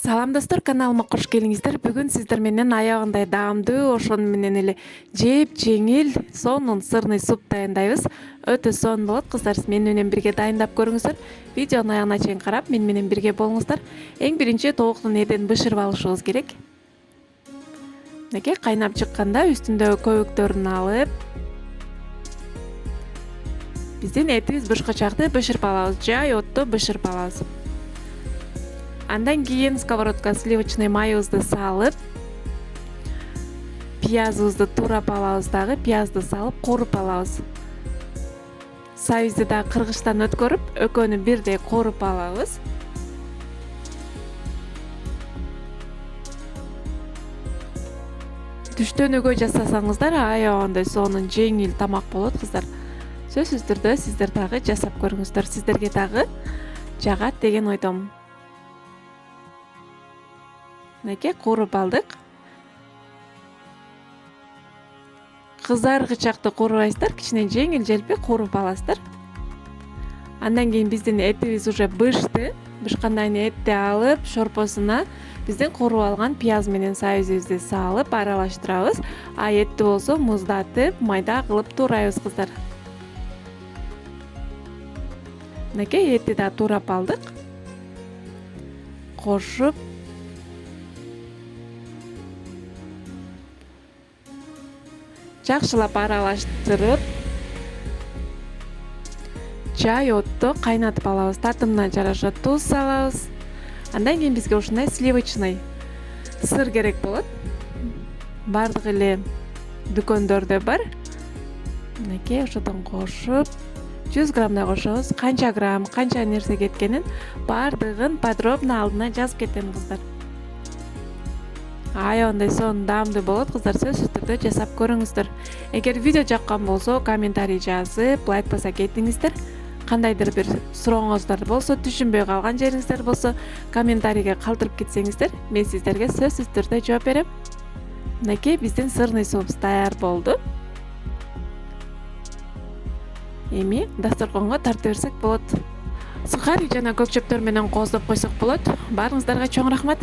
Салам достор, каналыма кош келиңиздер. Бүгүн сиздер менен аягындай даамдуу, ошону менен эле жеп жеңил сонун сырный суп даярдайбыз. Өтө сонун болот кыздар. Мен менен бирге дайындап көрүңүздөр. Видеону аягына чейин карап, мен менен бирге болуңуздар. Эң биринчи тоокну неден бышырып алышыбыз керек. Мынакей кайнап чыкканда үстүндөгү көбүктөрүн алып, биздин этибиз бышкычакты бышырып алабыз, жай отто бышырып алабыз. Андан кийин сковородка сливочный майыбызды салып, пиязыбызды турап алабыз дагы, пиязды салып кууруп алабыз. Сабизди да кыргычтан өткөрүп, экөөнү бирдей кууруп алабыз. Түштөнүүгө жасасаңыздар аябагандай сонун жеңил тамак болот кыздар. Сөзсүз түрдө сиздер дагы жасап көрүңүздөр. Сиздерге дагы жагат деген ойдомун. Мынакей кууруп алдык. Кызаргычакты куурубайсыздар, кичине жеңил желпи кууруп аласыздар. Андан кийин биздин этибиз уже бышты. Бышкандан кийин этти алып, шорпосуна биздин кууруп алган пияз менен сабизибизди салып аралаштырабыз. А этти болсо муздатып, майда кылып туурайбыз кыздар. Мынакей этти да туурап алдык. Кошуп жакшылап аралаштырып, жай отто кайнатып алабыз. Татымына жараша туз салабыз. Андан кийин бизге ушундай сливочный сыр керек болот. Бардык эле дүкөндөрдө бар. Мынакей ошодон кошуп, 100 граммдай кошобуз. Канча грамм, канча нерсе кеткенин бардыгын подробно алдына жазып кетем кыздар. Аябагандай сонун даамдуу болот кыздар, сөзсүз түрдө жасап көрүңүздөр. Эгер видео жаккан болсо, комментарий жазып, лайк баса кетиңиздер. Кандайдыр бир сурооңуздар болсо, түшүнбөй калган жериңиздер болсо, комментарийге калтырып кетсеңиздер, мен сиздерге сөзсүз түрдө жооп берем. Мынакей биздин сырный суп даяр болду. Эми дасторконго тартып берсек болот. Сухари жана көк чөптөр менен кооздоп койсок болот. Баарыңыздарга чоң рахмат.